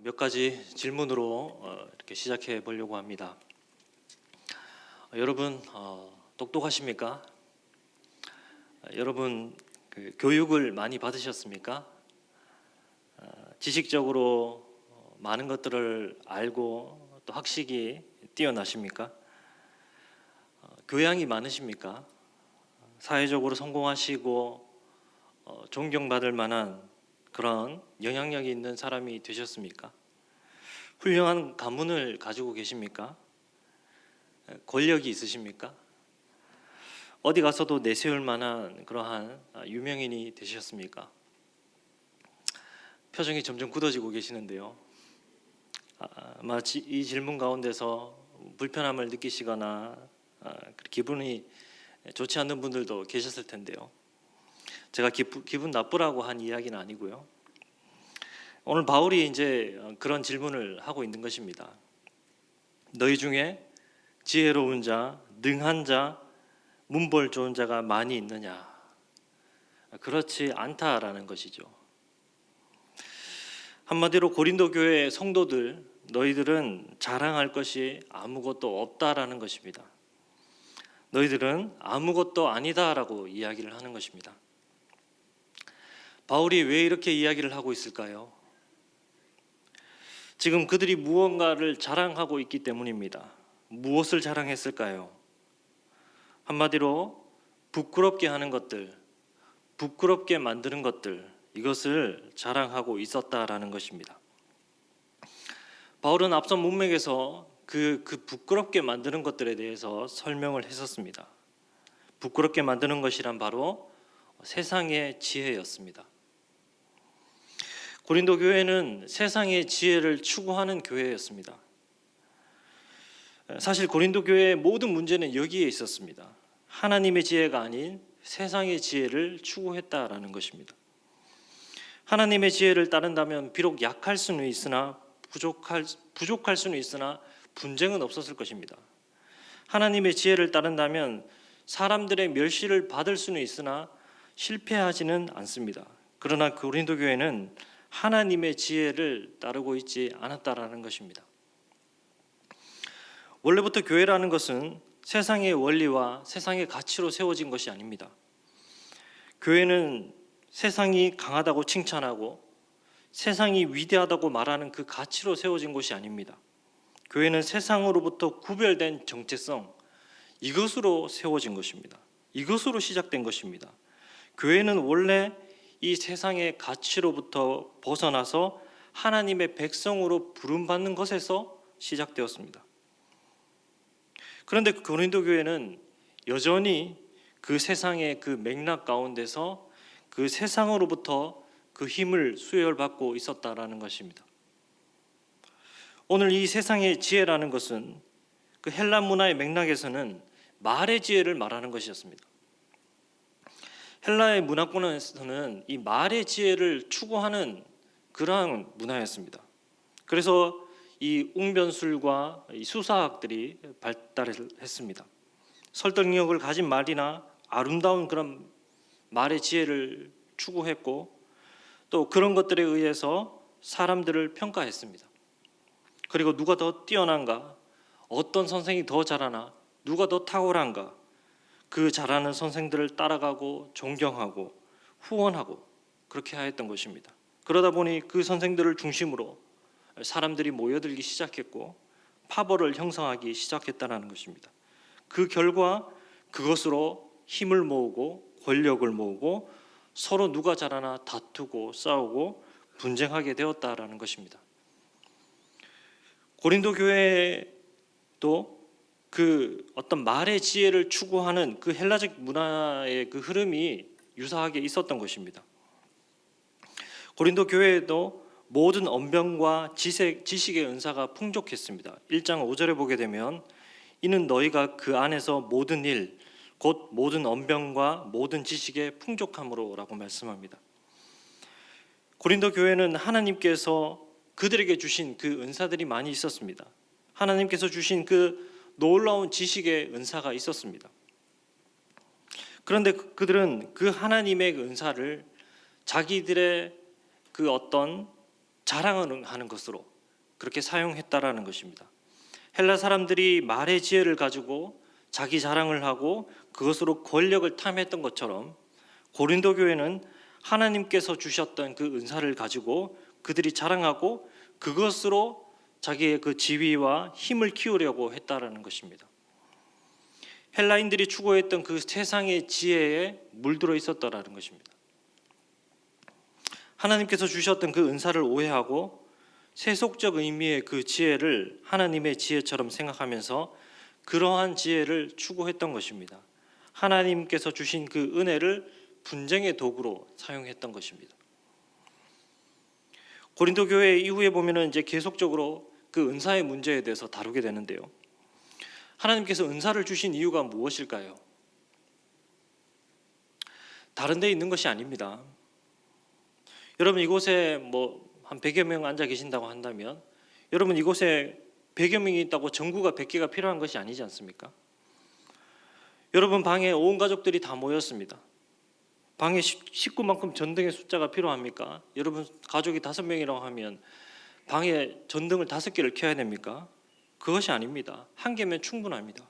몇 가지 질문으로 이렇게 시작해 보려고 합니다. 여러분 똑똑하십니까? 여러분 교육을 많이 받으셨습니까? 지식적으로 많은 것들을 알고 또 학식이 뛰어나십니까? 교양이 많으십니까? 사회적으로 성공하시고 존경받을 만한 그런 영향력이 있는 사람이 되셨습니까? 훌륭한 가문을 가지고 계십니까? 권력이 있으십니까? 어디 가서도 내세울 만한 그러한 유명인이 되셨습니까? 표정이 점점 굳어지고 계시는데요. 아마 이 질문 가운데서 불편함을 느끼시거나 기분이 좋지 않는 분들도 계셨을 텐데요. 제가 기분 나쁘라고 한 이야기는 아니고요. 오늘 바울이 이제 그런 질문을 하고 있는 것입니다. 너희 중에 지혜로운 자, 능한 자, 문벌 좋은 자가 많이 있느냐? 그렇지 않다라는 것이죠. 한마디로 고린도 교회 성도들, 너희들은 자랑할 것이 아무것도 없다라는 것입니다. 너희들은 아무것도 아니다라고 이야기를 하는 것입니다. 바울이 왜 이렇게 이야기를 하고 있을까요? 지금 그들이 무언가를 자랑하고 있기 때문입니다. 무엇을 자랑했을까요? 한마디로 부끄럽게 하는 것들, 부끄럽게 만드는 것들, 이것을 자랑하고 있었다라는 것입니다. 바울은 앞선 문맥에서 그 부끄럽게 만드는 것들에 대해서 설명을 했었습니다. 부끄럽게 만드는 것이란 바로 세상의 지혜였습니다. 고린도 교회는 세상의 지혜를 추구하는 교회였습니다. 사실 고린도 교회의 모든 문제는 여기에 있었습니다. 하나님의 지혜가 아닌 세상의 지혜를 추구했다라는 것입니다. 하나님의 지혜를 따른다면 비록 약할 수는 있으나 부족할 수는 있으나 분쟁은 없었을 것입니다. 하나님의 지혜를 따른다면 사람들의 멸시를 받을 수는 있으나 실패하지는 않습니다. 그러나 고린도 교회는 하나님의 지혜를 따르고 있지 않았다라는 것입니다. 원래부터 교회라는 것은 세상의 원리와 세상의 가치로 세워진 것이 아닙니다. 교회는 세상이 강하다고 칭찬하고 세상이 위대하다고 말하는 그 가치로 세워진 것이 아닙니다. 교회는 세상으로부터 구별된 정체성, 이것으로 세워진 것입니다. 이것으로 시작된 것입니다. 교회는 원래 이 세상의 가치로부터 벗어나서 하나님의 백성으로 부름받는 것에서 시작되었습니다. 그런데 고린도 교회는 여전히 그 세상의 그 맥락 가운데서 그 세상으로부터 그 힘을 수혈받고 있었다라는 것입니다. 오늘 이 세상의 지혜라는 것은 그 헬라 문화의 맥락에서는 말의 지혜를 말하는 것이었습니다. 헬라의 문화권에서는 이 말의 지혜를 추구하는 그러한 문화였습니다. 그래서 이 웅변술과 이 수사학들이 발달했습니다. 설득력을 가진 말이나 아름다운 그런 말의 지혜를 추구했고 또 그런 것들에 의해서 사람들을 평가했습니다. 그리고 누가 더 뛰어난가, 어떤 선생이 더 잘하나, 누가 더 탁월한가, 그 잘하는 선생들을 따라가고 존경하고 후원하고 그렇게 하였던 것입니다. 그러다 보니 그 선생들을 중심으로 사람들이 모여들기 시작했고 파벌을 형성하기 시작했다는 것입니다. 그 결과 그것으로 힘을 모으고 권력을 모으고 서로 누가 잘하나 다투고 싸우고 분쟁하게 되었다라는 것입니다. 고린도 교회도 그 어떤 말의 지혜를 추구하는 그 헬라적 문화의 그 흐름이 유사하게 있었던 것입니다. 고린도 교회에도 모든 언변과 지식의 은사가 풍족했습니다. 1장 5절에 보게 되면 이는 너희가 그 안에서 모든 일 곧 모든 언변과 모든 지식의 풍족함으로 라고 말씀합니다. 고린도 교회는 하나님께서 그들에게 주신 그 은사들이 많이 있었습니다. 하나님께서 주신 그 놀라운 지식의 은사가 있었습니다. 그런데 그들은 그 하나님의 은사를 자기들의 그 어떤 자랑하는 것으로 그렇게 사용했다라는 것입니다. 헬라 사람들이 말의 지혜를 가지고 자기 자랑을 하고 그것으로 권력을 탐했던 것처럼 고린도 교회는 하나님께서 주셨던 그 은사를 가지고 그들이 자랑하고 그것으로 자기의 그 지위와 힘을 키우려고 했다라는 것입니다. 헬라인들이 추구했던 그 세상의 지혜에 물들어 있었다라는 것입니다. 하나님께서 주셨던 그 은사를 오해하고 세속적 의미의 그 지혜를 하나님의 지혜처럼 생각하면서 그러한 지혜를 추구했던 것입니다. 하나님께서 주신 그 은혜를 분쟁의 도구로 사용했던 것입니다. 고린도 교회 이후에 보면은 이제 계속적으로 그 은사의 문제에 대해서 다루게 되는데요. 하나님께서 은사를 주신 이유가 무엇일까요? 다른 데 있는 것이 아닙니다. 여러분 이곳에 뭐 한 100여 명 앉아 계신다고 한다면 여러분 이곳에 100여 명이 있다고 전구가 100개가 필요한 것이 아니지 않습니까? 여러분 방에 온 가족들이 다 모였습니다. 방에 식구만큼 전등의 숫자가 필요합니까? 여러분 가족이 5명이라고 하면 방에 전등을 5개를 켜야 됩니까? 그것이 아닙니다. 한 개면 충분합니다.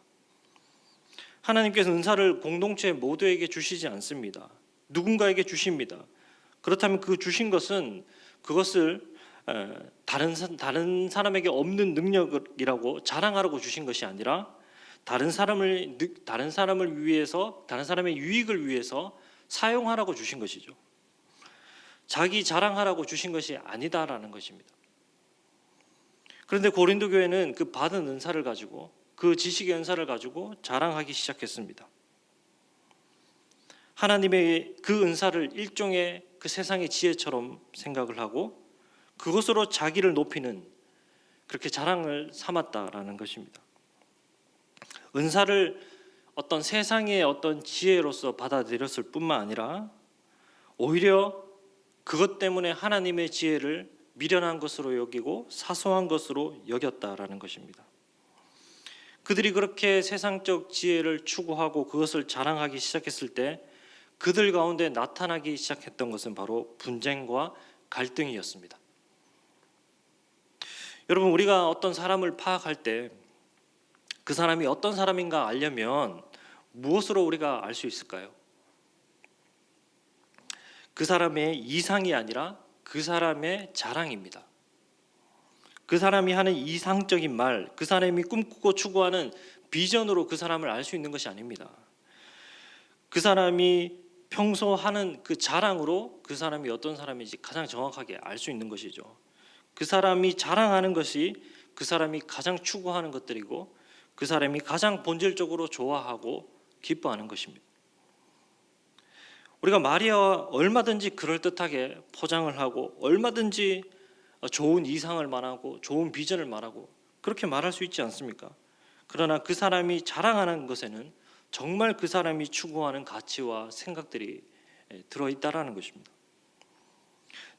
하나님께서 은사를 공동체 모두에게 주시지 않습니다. 누군가에게 주십니다. 그렇다면 그 주신 것은 그것을 다른 사람에게 없는 능력이라고 자랑하라고 주신 것이 아니라 다른 사람을 위해서, 다른 사람의 유익을 위해서 사용하라고 주신 것이죠. 자기 자랑하라고 주신 것이 아니다라는 것입니다. 그런데 고린도 교회는 그 받은 은사를 가지고 그 지식의 은사를 가지고 자랑하기 시작했습니다. 하나님의 그 은사를 일종의 그 세상의 지혜처럼 생각을 하고 그것으로 자기를 높이는 그렇게 자랑을 삼았다라는 것입니다. 은사를 어떤 세상의 어떤 지혜로서 받아들였을 뿐만 아니라 오히려 그것 때문에 하나님의 지혜를 미련한 것으로 여기고 사소한 것으로 여겼다라는 것입니다. 그들이 그렇게 세상적 지혜를 추구하고 그것을 자랑하기 시작했을 때 그들 가운데 나타나기 시작했던 것은 바로 분쟁과 갈등이었습니다. 여러분 우리가 어떤 사람을 파악할 때 그 사람이 어떤 사람인가 알려면 무엇으로 우리가 알 수 있을까요? 그 사람의 이상이 아니라 그 사람의 자랑입니다. 그 사람이 하는 이상적인 말, 그 사람이 꿈꾸고 추구하는 비전으로 그 사람을 알 수 있는 것이 아닙니다. 그 사람이 평소 하는 그 자랑으로 그 사람이 어떤 사람인지 가장 정확하게 알 수 있는 것이죠. 그 사람이 자랑하는 것이 그 사람이 가장 추구하는 것들이고 그 사람이 가장 본질적으로 좋아하고 기뻐하는 것입니다. 우리가 말이야 얼마든지 그럴듯하게 포장을 하고 얼마든지 좋은 이상을 말하고 좋은 비전을 말하고 그렇게 말할 수 있지 않습니까? 그러나 그 사람이 자랑하는 것에는 정말 그 사람이 추구하는 가치와 생각들이 들어있다라는 것입니다.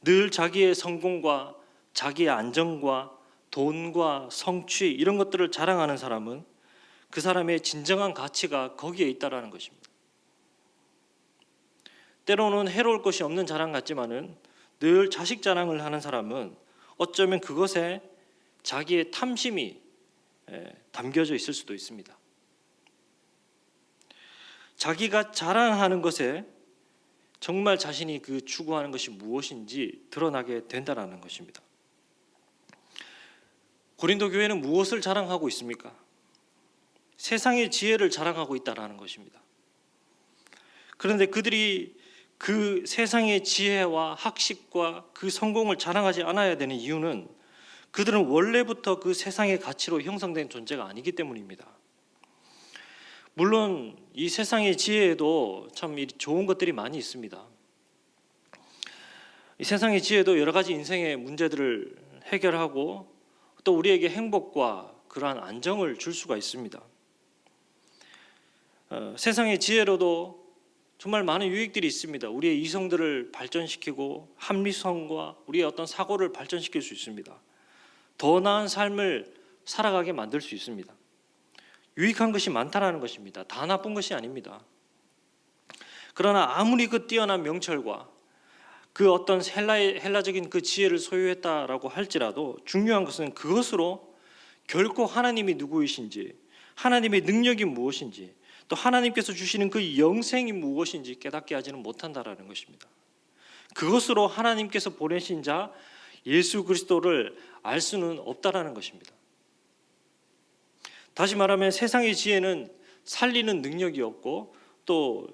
늘 자기의 성공과 자기의 안정과 돈과 성취 이런 것들을 자랑하는 사람은 그 사람의 진정한 가치가 거기에 있다라는 것입니다. 때로는 해로울 것이 없는 자랑 같지만은 늘 자식 자랑을 하는 사람은 어쩌면 그것에 자기의 탐심이 담겨져 있을 수도 있습니다. 자기가 자랑하는 것에 정말 자신이 그 추구하는 것이 무엇인지 드러나게 된다라는 것입니다. 고린도 교회는 무엇을 자랑하고 있습니까? 세상의 지혜를 자랑하고 있다라는 것입니다. 그런데 그들이 그 세상의 지혜와 학식과 그 성공을 자랑하지 않아야 되는 이유는 그들은 원래부터 그 세상의 가치로 형성된 존재가 아니기 때문입니다. 물론 이 세상의 지혜에도 참 좋은 것들이 많이 있습니다. 이 세상의 지혜도 여러 가지 인생의 문제들을 해결하고 또 우리에게 행복과 그러한 안정을 줄 수가 있습니다. 세상의 지혜로도 정말 많은 유익들이 있습니다. 우리의 이성들을 발전시키고 합리성과 우리의 어떤 사고를 발전시킬 수 있습니다. 더 나은 삶을 살아가게 만들 수 있습니다. 유익한 것이 많다라는 것입니다. 다 나쁜 것이 아닙니다. 그러나 아무리 그 뛰어난 명철과 그 어떤 헬라적인 그 지혜를 소유했다라고 할지라도 중요한 것은 그것으로 결코 하나님이 누구이신지, 하나님의 능력이 무엇인지, 또 하나님께서 주시는 그 영생이 무엇인지 깨닫게 하지는 못한다라는 것입니다. 그것으로 하나님께서 보내신 자 예수 그리스도를 알 수는 없다라는 것입니다. 다시 말하면 세상의 지혜는 살리는 능력이 없고 또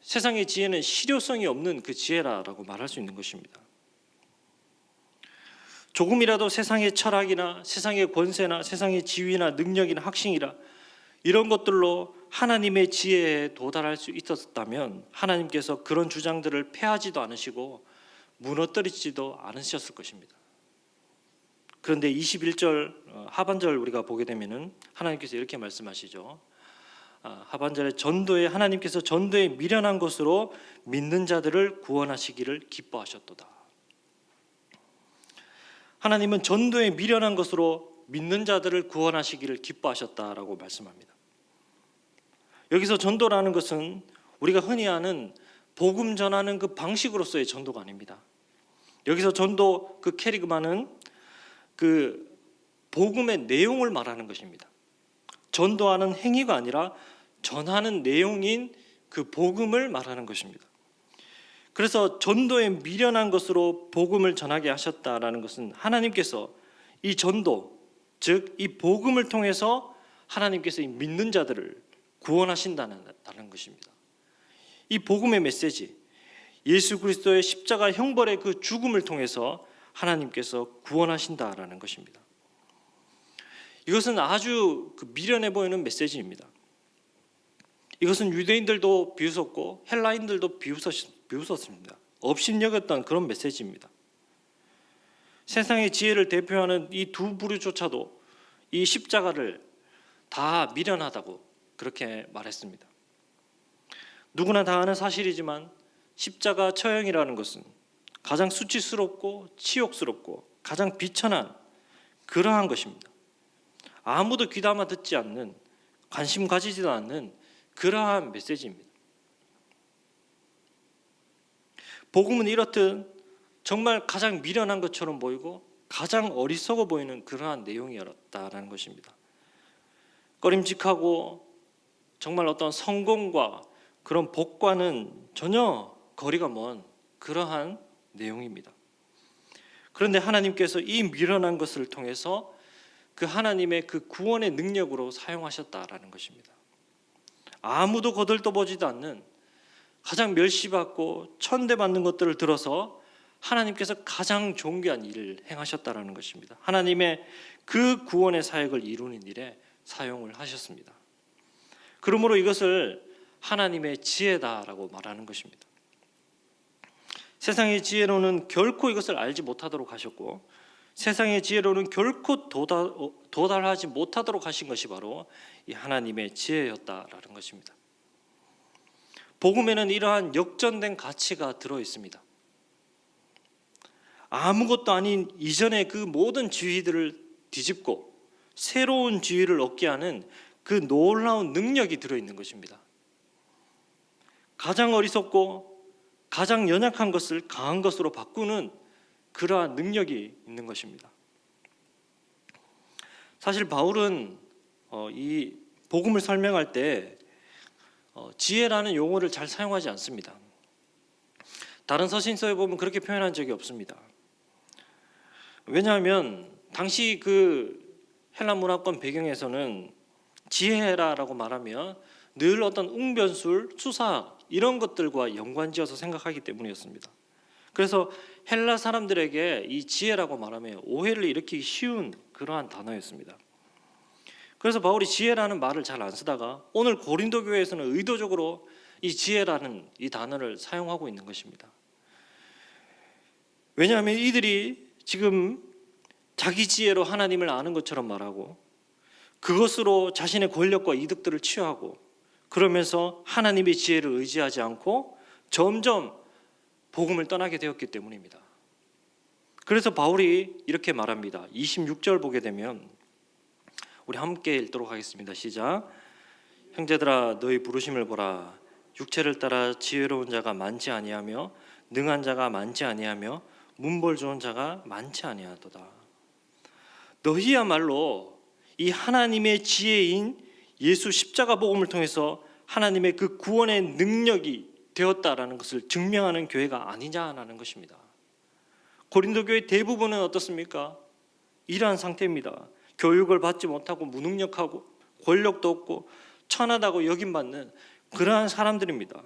세상의 지혜는 실효성이 없는 그 지혜라고 말할 수 있는 것입니다. 조금이라도 세상의 철학이나 세상의 권세나 세상의 지위나 능력이나 학식이라 이런 것들로 하나님의 지혜에 도달할 수 있었다면 하나님께서 그런 주장들을 폐하지도 않으시고 무너뜨리지도 않으셨을 것입니다. 그런데 21절 하반절 우리가 보게 되면은 하나님께서 이렇게 말씀하시죠. 하반절에 하나님께서 전도에 미련한 것으로 믿는 자들을 구원하시기를 기뻐하셨도다. 하나님은 전도에 미련한 것으로 믿는 자들을 구원하시기를 기뻐하셨다라고 말씀합니다. 여기서 전도라는 것은 우리가 흔히 아는 복음 전하는 그 방식으로서의 전도가 아닙니다. 여기서 전도 그 캐리그마는 그 복음의 내용을 말하는 것입니다. 전도하는 행위가 아니라 전하는 내용인 그 복음을 말하는 것입니다. 그래서 전도에 미련한 것으로 복음을 전하게 하셨다라는 것은 하나님께서 이 전도, 즉 이 복음을 통해서 하나님께서 이 믿는 자들을 구원하신다는 것입니다. 이 복음의 메시지, 예수 그리스도의 십자가 형벌의 그 죽음을 통해서 하나님께서 구원하신다라는 것입니다. 이것은 아주 미련해 보이는 메시지입니다. 이것은 유대인들도 비웃었고 헬라인들도 비웃었습니다. 업신여겼던 그런 메시지입니다. 세상의 지혜를 대표하는 이 두 부류조차도 이 십자가를 다 미련하다고 그렇게 말했습니다. 누구나 다 아는 사실이지만 십자가 처형이라는 것은 가장 수치스럽고 치욕스럽고 가장 비천한 그러한 것입니다. 아무도 귀담아 듣지 않는, 관심 가지지도 않는 그러한 메시지입니다. 복음은 이렇듯 정말 가장 미련한 것처럼 보이고 가장 어리석어 보이는 그러한 내용이었다라는 것입니다. 꺼림직하고 정말 어떤 성공과 그런 복과는 전혀 거리가 먼 그러한 내용입니다. 그런데 하나님께서 이 미련한 것을 통해서 그 하나님의 그 구원의 능력으로 사용하셨다라는 것입니다. 아무도 거들떠보지도 않는 가장 멸시받고 천대받는 것들을 들어서 하나님께서 가장 존귀한 일을 행하셨다라는 것입니다. 하나님의 그 구원의 사역을 이루는 일에 사용을 하셨습니다. 그러므로 이것을 하나님의 지혜다라고 말하는 것입니다. 세상의 지혜로는 결코 이것을 알지 못하도록 하셨고 세상의 지혜로는 결코 도달하지 못하도록 하신 것이 바로 이 하나님의 지혜였다라는 것입니다. 복음에는 이러한 역전된 가치가 들어 있습니다. 아무것도 아닌 이전의 그 모든 지위들을 뒤집고 새로운 지위를 얻게 하는 그 놀라운 능력이 들어 있는 것입니다. 가장 어리석고 가장 연약한 것을 강한 것으로 바꾸는 그러한 능력이 있는 것입니다. 사실 바울은 이 복음을 설명할 때 지혜라는 용어를 잘 사용하지 않습니다. 다른 서신서에 보면 그렇게 표현한 적이 없습니다. 왜냐하면 당시 그 헬라 문화권 배경에서는 지혜라고 말하면 늘 어떤 웅변술, 수사학 이런 것들과 연관지어서 생각하기 때문이었습니다. 그래서 헬라 사람들에게 이 지혜라고 말하면 오해를 일으키기 쉬운 그러한 단어였습니다. 그래서 바울이 지혜라는 말을 잘 안 쓰다가 오늘 고린도 교회에서는 의도적으로 이 지혜라는 이 단어를 사용하고 있는 것입니다. 왜냐하면 이들이 지금 자기 지혜로 하나님을 아는 것처럼 말하고 그것으로 자신의 권력과 이득들을 취하고 그러면서 하나님의 지혜를 의지하지 않고 점점 복음을 떠나게 되었기 때문입니다. 그래서 바울이 이렇게 말합니다. 26절 보게 되면 우리 함께 읽도록 하겠습니다. 시작. 형제들아 너희 부르심을 보라. 육체를 따라 지혜로운 자가 많지 아니하며 능한 자가 많지 아니하며 문벌 좋은 자가 많지 아니하도다. 너희야말로 이 하나님의 지혜인 예수 십자가 복음을 통해서 하나님의 그 구원의 능력이 되었다라는 것을 증명하는 교회가 아니냐라는 것입니다. 고린도 교회 대부분은 어떻습니까? 이러한 상태입니다. 교육을 받지 못하고 무능력하고 권력도 없고 천하다고 여김받는 그러한 사람들입니다.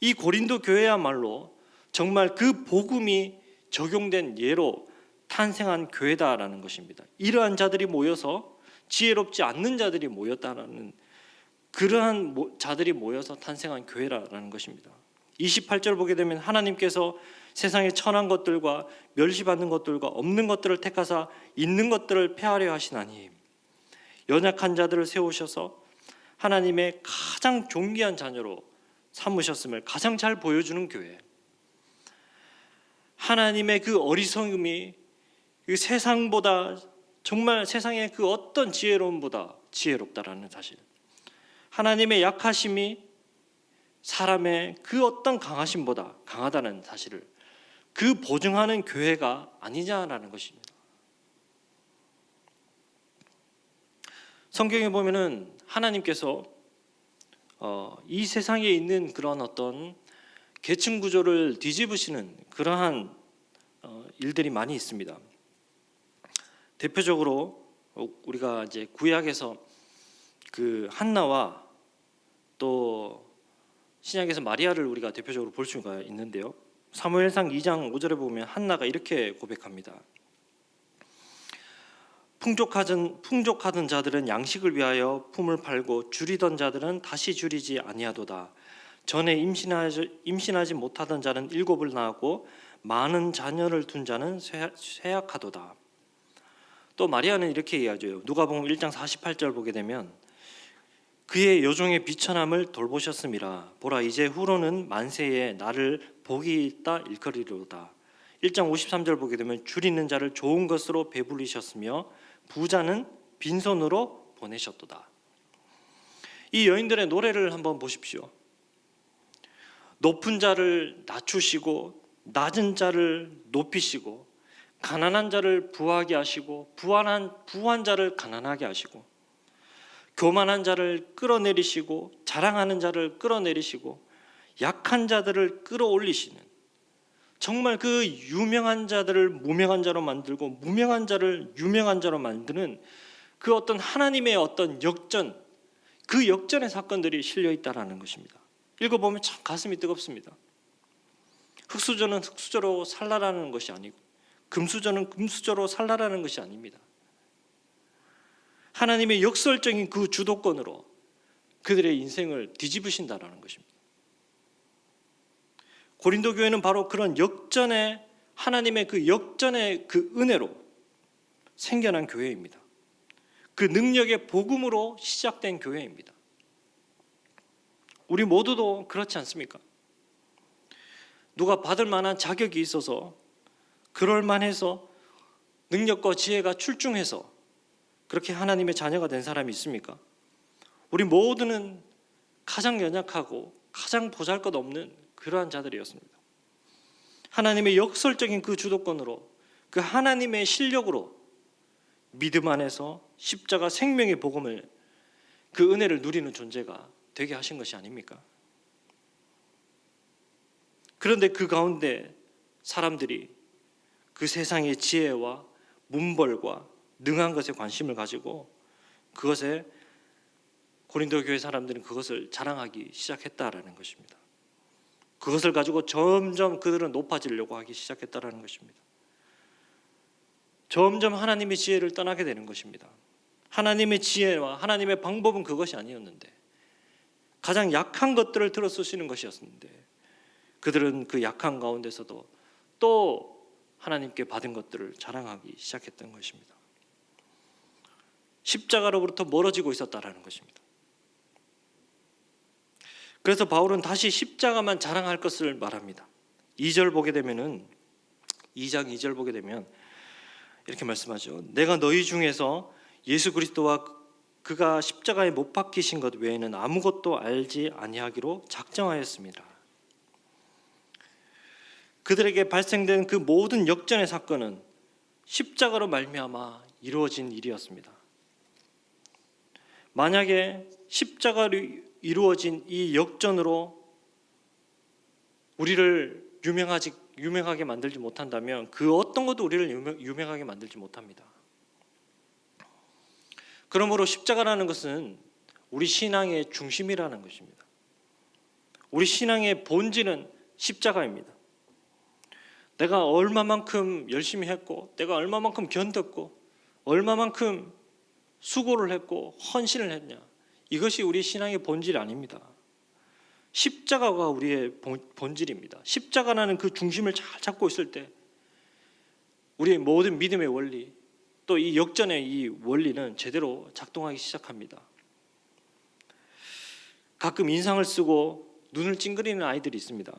이 고린도 교회야말로 정말 그 복음이 적용된 예로 탄생한 교회다라는 것입니다. 이러한 자들이 모여서 지혜롭지 않는 자들이 모였다라는 그러한 자들이 모여서 탄생한 교회라는 것입니다. 28절 보게 되면 하나님께서 세상에 천한 것들과 멸시받는 것들과 없는 것들을 택하사 있는 것들을 폐하려 하시나니 연약한 자들을 세우셔서 하나님의 가장 존귀한 자녀로 삼으셨음을 가장 잘 보여주는 교회. 하나님의 그 어리석음이 그 세상보다 정말 세상의 그 어떤 지혜로움보다 지혜롭다라는 사실. 하나님의 약하심이 사람의 그 어떤 강하심보다 강하다는 사실을 그 보증하는 교회가 아니냐라는 것입니다. 성경에 보면은 하나님께서 이 세상에 있는 그런 어떤 계층 구조를 뒤집으시는 그러한 일들이 많이 있습니다. 대표적으로 우리가 이제 구약에서 그 한나와 또 신약에서 마리아를 우리가 대표적으로 볼 수가 있는데요. 사무엘상 2장 5절에 보면 한나가 이렇게 고백합니다. 풍족하던 자들은 양식을 위하여 품을 팔고 줄이던 자들은 다시 줄이지 아니하도다. 전에 임신하지 못하던 자는 7을 낳았고 많은 자녀를 둔 자는 쇠약하도다. 또 마리아는 이렇게 이야기해요. 누가복음 1장 48절 보게 되면 그의 여종의 비천함을 돌보셨음이라. 보라 이제 후로는 만세에 나를 복이 있다 일컬이로다. 1장 53절 보게 되면 줄이는 자를 좋은 것으로 배불리셨으며 부자는 빈손으로 보내셨도다. 이 여인들의 노래를 한번 보십시오. 높은 자를 낮추시고 낮은 자를 높이시고 가난한 자를 부하게 하시고 부한 자를 가난하게 하시고 교만한 자를 끌어내리시고 자랑하는 자를 끌어내리시고 약한 자들을 끌어올리시는 정말 그 유명한 자들을 무명한 자로 만들고 무명한 자를 유명한 자로 만드는 그 어떤 하나님의 어떤 역전, 그 역전의 사건들이 실려 있다라는 것입니다. 읽어보면 참 가슴이 뜨겁습니다. 흙수저는 흙수저로 살라라는 것이 아니고 금수저는 금수저로 살라라는 것이 아닙니다. 하나님의 역설적인 그 주도권으로 그들의 인생을 뒤집으신다라는 것입니다. 고린도 교회는 바로 그런 역전의 하나님의 그 역전의 그 은혜로 생겨난 교회입니다. 그 능력의 복음으로 시작된 교회입니다. 우리 모두도 그렇지 않습니까? 누가 받을 만한 자격이 있어서 그럴 만해서 능력과 지혜가 출중해서 그렇게 하나님의 자녀가 된 사람이 있습니까? 우리 모두는 가장 연약하고 가장 보잘것없는 그러한 자들이었습니다. 하나님의 역설적인 그 주도권으로 그 하나님의 실력으로 믿음 안에서 십자가 생명의 복음을 그 은혜를 누리는 존재가 되게 하신 것이 아닙니까? 그런데 그 가운데 사람들이 그 세상의 지혜와 문벌과 능한 것에 관심을 가지고 그것에 고린도 교회 사람들은 그것을 자랑하기 시작했다라는 것입니다. 그것을 가지고 점점 그들은 높아지려고 하기 시작했다라는 것입니다. 점점 하나님의 지혜를 떠나게 되는 것입니다. 하나님의 지혜와 하나님의 방법은 그것이 아니었는데 가장 약한 것들을 들어 쓰시는 것이었는데 그들은 그 약한 가운데서도 또 하나님께 받은 것들을 자랑하기 시작했던 것입니다. 십자가로부터 멀어지고 있었다라는 것입니다. 그래서 바울은 다시 십자가만 자랑할 것을 말합니다. 2절 보게 되면은 2장 2절 보게 되면 이렇게 말씀하죠. 내가 너희 중에서 예수 그리스도와 그가 십자가에 못 박히신 것 외에는 아무것도 알지 아니하기로 작정하였습니다. 그들에게 발생된 그 모든 역전의 사건은 십자가로 말미암아 이루어진 일이었습니다. 만약에 십자가로 이루어진 이 역전으로 우리를 유명하게 만들지 못한다면 그 어떤 것도 우리를 유명하게 만들지 못합니다. 그러므로 십자가라는 것은 우리 신앙의 중심이라는 것입니다. 우리 신앙의 본질은 십자가입니다. 내가 얼마만큼 열심히 했고, 내가 얼마만큼 견뎠고, 얼마만큼 수고를 했고 헌신을 했냐, 이것이 우리 신앙의 본질이 아닙니다. 십자가가 우리의 본질입니다. 십자가라는 그 중심을 잘 잡고 있을 때 우리의 모든 믿음의 원리, 또 이 역전의 이 원리는 제대로 작동하기 시작합니다. 가끔 인상을 쓰고 눈을 찡그리는 아이들이 있습니다.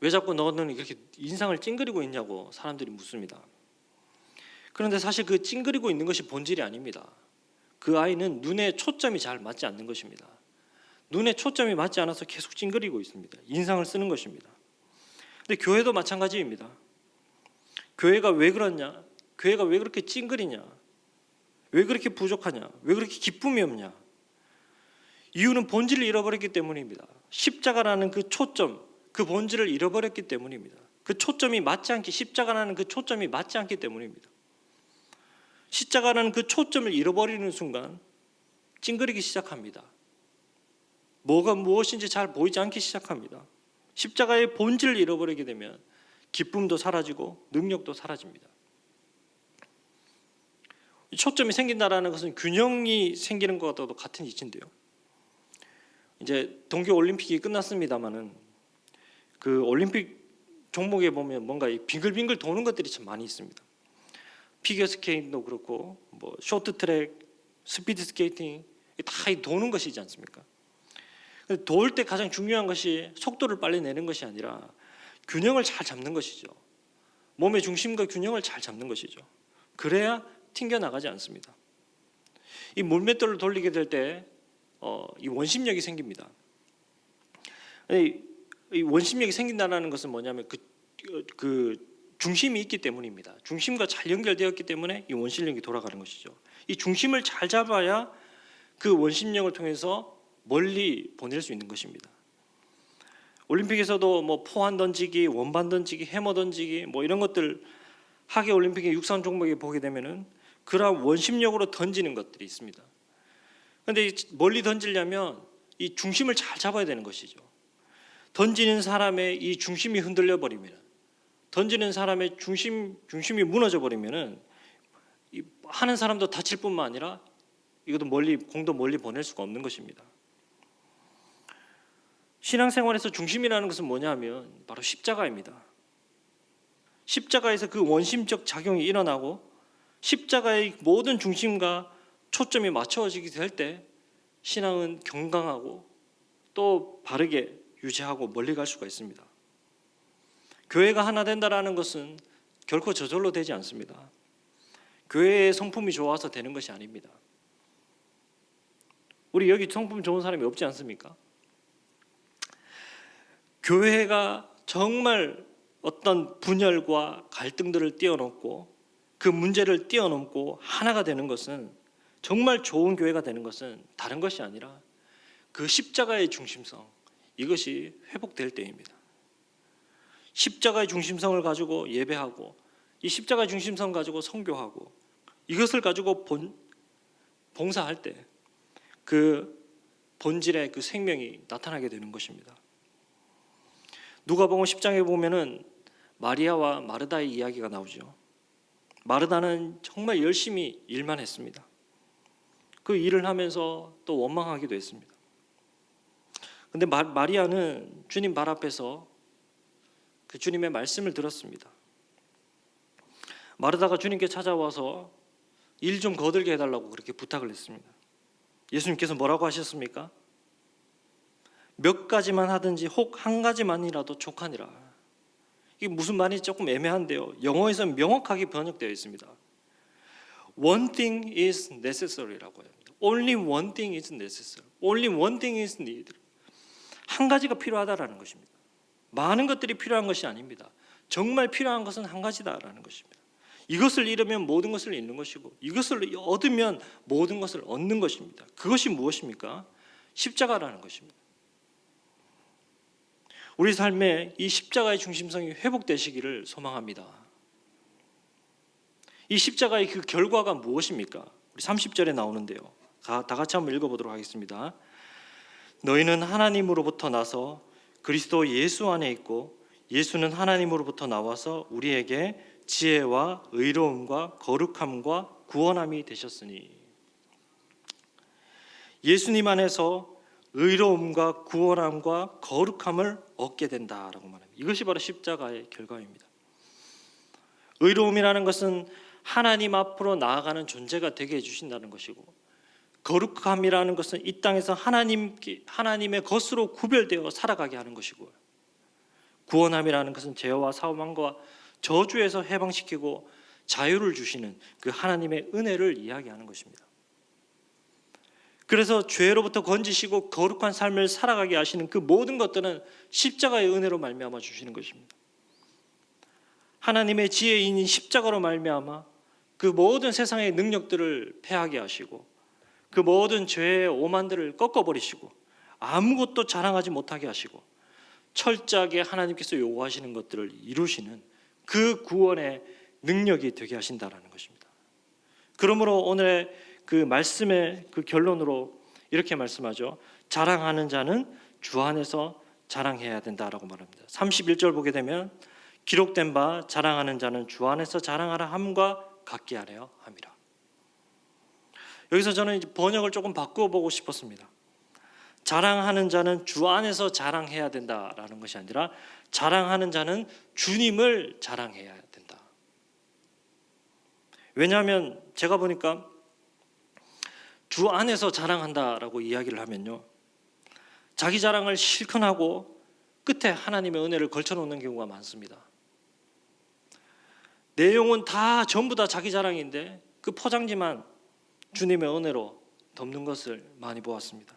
왜 자꾸 너는 이렇게 인상을 찡그리고 있냐고 사람들이 묻습니다. 그런데 사실 그 찡그리고 있는 것이 본질이 아닙니다. 그 아이는 눈에 초점이 잘 맞지 않는 것입니다. 눈에 초점이 맞지 않아서 계속 찡그리고 있습니다. 인상을 쓰는 것입니다. 근데 교회도 마찬가지입니다. 교회가 왜 그러냐? 교회가 왜 그렇게 찡그리냐? 왜 그렇게 부족하냐? 왜 그렇게 기쁨이 없냐? 이유는 본질을 잃어버렸기 때문입니다. 십자가라는 그 초점, 그 본질을 잃어버렸기 때문입니다. 그 초점이 맞지 않기, 십자가라는 그 초점이 맞지 않기 때문입니다. 십자가라는 그 초점을 잃어버리는 순간 찡그리기 시작합니다. 뭐가 무엇인지 잘 보이지 않기 시작합니다. 십자가의 본질을 잃어버리게 되면 기쁨도 사라지고 능력도 사라집니다. 초점이 생긴다라는 것은 균형이 생기는 것과도 같은 이치인데요. 이제 동계 올림픽이 끝났습니다만은 그 올림픽 종목에 보면 뭔가 빙글빙글 도는 것들이 참 많이 있습니다. 피겨 스케이트도 그렇고 뭐 쇼트트랙, 스피드 스케이팅 다 도는 것이지 않습니까? 도울 때 가장 중요한 것이 속도를 빨리 내는 것이 아니라 균형을 잘 잡는 것이죠. 몸의 중심과 균형을 잘 잡는 것이죠. 그래야 튕겨나가지 않습니다. 이 물맷돌을 돌리게 될 때 이 원심력이 생깁니다. 이 원심력이 생긴다는 것은 뭐냐면 그 중심이 있기 때문입니다. 중심과 잘 연결되었기 때문에 이 원심력이 돌아가는 것이죠. 이 중심을 잘 잡아야 그 원심력을 통해서 멀리 보낼 수 있는 것입니다. 올림픽에서도 뭐 포환 던지기, 원반 던지기, 해머 던지기 뭐 이런 것들 하계 올림픽의 육상 종목에 보게 되면은 그러한 원심력으로 던지는 것들이 있습니다. 그런데 멀리 던지려면 이 중심을 잘 잡아야 되는 것이죠. 던지는 사람의 이 중심이 흔들려 버리면, 던지는 사람의 중심이 무너져 버리면은 하는 사람도 다칠 뿐만 아니라 이것도 공도 멀리 보낼 수가 없는 것입니다. 신앙생활에서 중심이라는 것은 뭐냐면 바로 십자가입니다. 십자가에서 그 원심적 작용이 일어나고 십자가의 모든 중심과 초점이 맞춰지게 될 때 신앙은 건강하고 또 바르게 유지하고 멀리 갈 수가 있습니다. 교회가 하나 된다라는 것은 결코 저절로 되지 않습니다. 교회의 성품이 좋아서 되는 것이 아닙니다. 우리 여기 성품 좋은 사람이 없지 않습니까? 교회가 정말 어떤 분열과 갈등들을 뛰어넘고 그 문제를 뛰어넘고 하나가 되는 것은, 정말 좋은 교회가 되는 것은 다른 것이 아니라 그 십자가의 중심성, 이것이 회복될 때입니다. 십자가의 중심성을 가지고 예배하고 이 십자가의 중심성 가지고 선교하고 이것을 가지고 봉사할 때 그 본질의 그 생명이 나타나게 되는 것입니다. 누가복음 10장에 보면은 마리아와 마르다의 이야기가 나오죠. 마르다는 정말 열심히 일만 했습니다. 그 일을 하면서 또 원망하기도 했습니다. 그런데 마리아는 주님 발 앞에서 그 주님의 말씀을 들었습니다. 마르다가 주님께 찾아와서 일 좀 거들게 해달라고 그렇게 부탁을 했습니다. 예수님께서 뭐라고 하셨습니까? 몇 가지만 하든지 혹 한 가지만이라도 족하니라. 이게 무슨 말인지 조금 애매한데요. 영어에서는 명확하게 번역되어 있습니다. One thing is necessary라고 합니다. Only one thing is necessary. Only one thing is needed. 한 가지가 필요하다라는 것입니다. 많은 것들이 필요한 것이 아닙니다. 정말 필요한 것은 한 가지다라는 것입니다. 이것을 잃으면 모든 것을 잃는 것이고 이것을 얻으면 모든 것을 얻는 것입니다. 그것이 무엇입니까? 십자가라는 것입니다. 우리 삶에 이 십자가의 중심성이 회복되시기를 소망합니다. 이 십자가의 그 결과가 무엇입니까? 우리 30절에 나오는데요. 다 같이 한번 읽어보도록 하겠습니다. 너희는 하나님으로부터 나서 그리스도 예수 안에 있고 예수는 하나님으로부터 나와서 우리에게 지혜와 의로움과 거룩함과 구원함이 되셨으니. 예수님 안에서 의로움과 구원함과 거룩함을 얻게 된다라고 말합니다. 이것이 바로 십자가의 결과입니다. 의로움이라는 것은 하나님 앞으로 나아가는 존재가 되게 해주신다는 것이고, 거룩함이라는 것은 이 땅에서 하나님의 것으로 구별되어 살아가게 하는 것이고요. 구원함이라는 것은 죄와 사망과 저주에서 해방시키고 자유를 주시는 그 하나님의 은혜를 이야기하는 것입니다. 그래서 죄로부터 건지시고 거룩한 삶을 살아가게 하시는 그 모든 것들은 십자가의 은혜로 말미암아 주시는 것입니다. 하나님의 지혜인 십자가로 말미암아 그 모든 세상의 능력들을 패하게 하시고 그 모든 죄의 오만들을 꺾어버리시고 아무것도 자랑하지 못하게 하시고 철저하게 하나님께서 요구하시는 것들을 이루시는 그 구원의 능력이 되게 하신다라는 것입니다. 그러므로 오늘의 그 말씀의 그 결론으로 이렇게 말씀하죠. 자랑하는 자는 주 안에서 자랑해야 된다라고 말합니다. 31절 보게 되면 기록된 바 자랑하는 자는 주 안에서 자랑하라 함과 같게 하려 함이라. 여기서 저는 이제 번역을 조금 바꾸어 보고 싶었습니다. 자랑하는 자는 주 안에서 자랑해야 된다라는 것이 아니라 자랑하는 자는 주님을 자랑해야 된다. 왜냐하면 제가 보니까 주 안에서 자랑한다라고 이야기를 하면요, 자기 자랑을 실컷 하고 끝에 하나님의 은혜를 걸쳐놓는 경우가 많습니다. 내용은 다 전부 다 자기 자랑인데 그 포장지만 주님의 은혜로 덮는 것을 많이 보았습니다.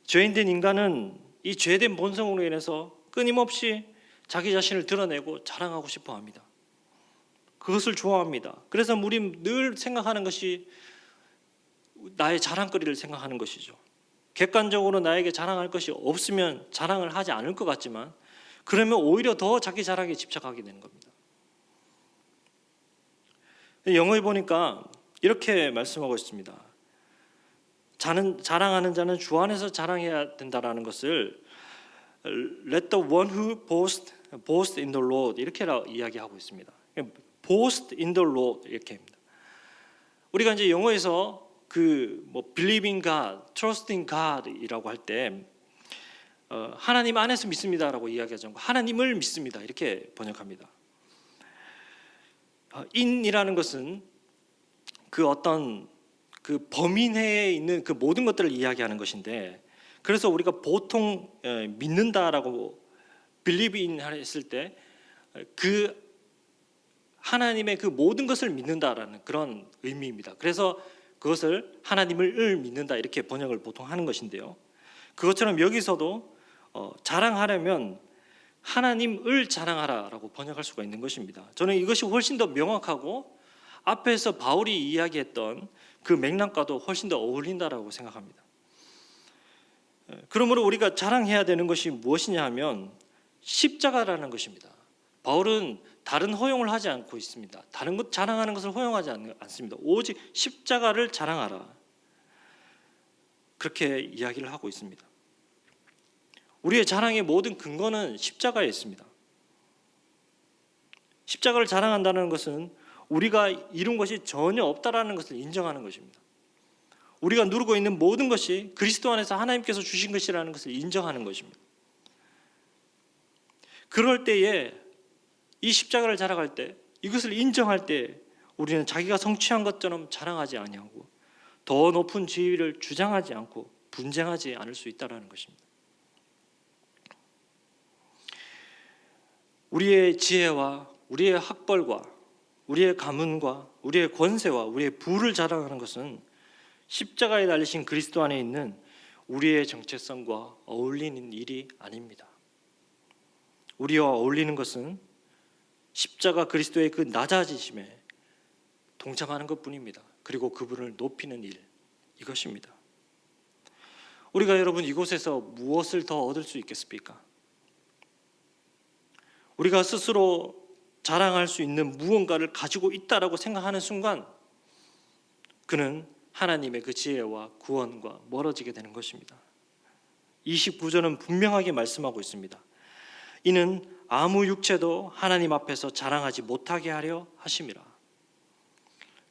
죄인된 인간은 이 죄된 본성으로 인해서 끊임없이 자기 자신을 드러내고 자랑하고 싶어 합니다. 그것을 좋아합니다. 그래서 우리 늘 생각하는 것이 나의 자랑거리를 생각하는 것이죠. 객관적으로 나에게 자랑할 것이 없으면 자랑을 하지 않을 것 같지만 그러면 오히려 더 자기 자랑에 집착하게 되는 겁니다. 영어에 보니까 이렇게 말씀하고 있습니다. 자랑하는 자는 주 안에서 자랑해야 된다라는 것을 Let the one who boast in the Lord 이렇게 이야기하고 있습니다. Boast in the Lord 이렇게 합니다. 우리가 이제 영어에서 believe in God, trust in God이라고 할 때 하나님 안에서 믿습니다라고 이야기하죠. 하나님을 믿습니다 이렇게 번역합니다. in이라는 것은 그 어떤 그 범위 내에 있는 그 모든 것들을 이야기하는 것인데, 그래서 우리가 보통 믿는다라고 believe in 했을 때 그 하나님의 그 모든 것을 믿는다라는 그런 의미입니다. 그래서 그것을 하나님을 믿는다 이렇게 번역을 보통 하는 것인데요, 그것처럼 여기서도 자랑하려면 하나님을 자랑하라라고 번역할 수가 있는 것입니다. 저는 이것이 훨씬 더 명확하고 앞에서 바울이 이야기했던 그 맥락과도 훨씬 더 어울린다라고 생각합니다. 그러므로 우리가 자랑해야 되는 것이 무엇이냐 하면 십자가라는 것입니다. 바울은 다른 허용을 하지 않고 있습니다. 다른 것 자랑하는 것을 허용하지 않습니다. 오직 십자가를 자랑하라 그렇게 이야기를 하고 있습니다. 우리의 자랑의 모든 근거는 십자가에 있습니다. 십자가를 자랑한다는 것은 우리가 이룬 것이 전혀 없다라는 것을 인정하는 것입니다. 우리가 누리고 있는 모든 것이 그리스도 안에서 하나님께서 주신 것이라는 것을 인정하는 것입니다. 그럴 때에 이 십자가를 자랑할 때, 이것을 인정할 때 우리는 자기가 성취한 것처럼 자랑하지 아니하고 더 높은 지위를 주장하지 않고 분쟁하지 않을 수 있다는 것입니다. 우리의 지혜와 우리의 학벌과 우리의 가문과 우리의 권세와 우리의 부를 자랑하는 것은 십자가에 달리신 그리스도 안에 있는 우리의 정체성과 어울리는 일이 아닙니다. 우리와 어울리는 것은 십자가 그리스도의 그 낮아지심에 동참하는 것뿐입니다. 그리고 그분을 높이는 일, 이것입니다. 우리가 여러분 이곳에서 무엇을 더 얻을 수 있겠습니까? 우리가 스스로 자랑할 수 있는 무언가를 가지고 있다라고 생각하는 순간 그는 하나님의 그 지혜와 구원과 멀어지게 되는 것입니다. 29절은 분명하게 말씀하고 있습니다. 이는 아무 육체도 하나님 앞에서 자랑하지 못하게 하려 하심이라.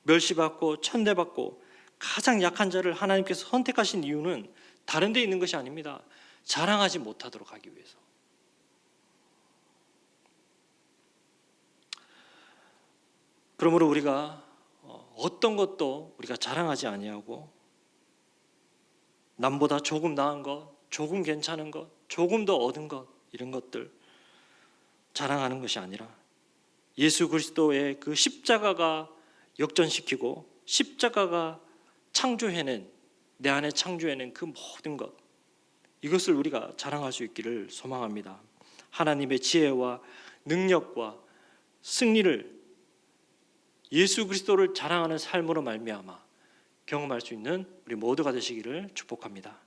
멸시받고 천대받고 가장 약한 자를 하나님께서 선택하신 이유는 다른 데 있는 것이 아닙니다. 자랑하지 못하도록 하기 위해서. 그러므로 우리가 어떤 것도 우리가 자랑하지 아니하고 남보다 조금 나은 것, 조금 괜찮은 것, 조금 더 얻은 것, 이런 것들 자랑하는 것이 아니라 예수 그리스도의 그 십자가가 역전시키고 십자가가 창조해낸, 내 안에 창조해낸 그 모든 것, 이것을 우리가 자랑할 수 있기를 소망합니다. 하나님의 지혜와 능력과 승리를 예수 그리스도를 자랑하는 삶으로 말미암아 경험할 수 있는 우리 모두가 되시기를 축복합니다.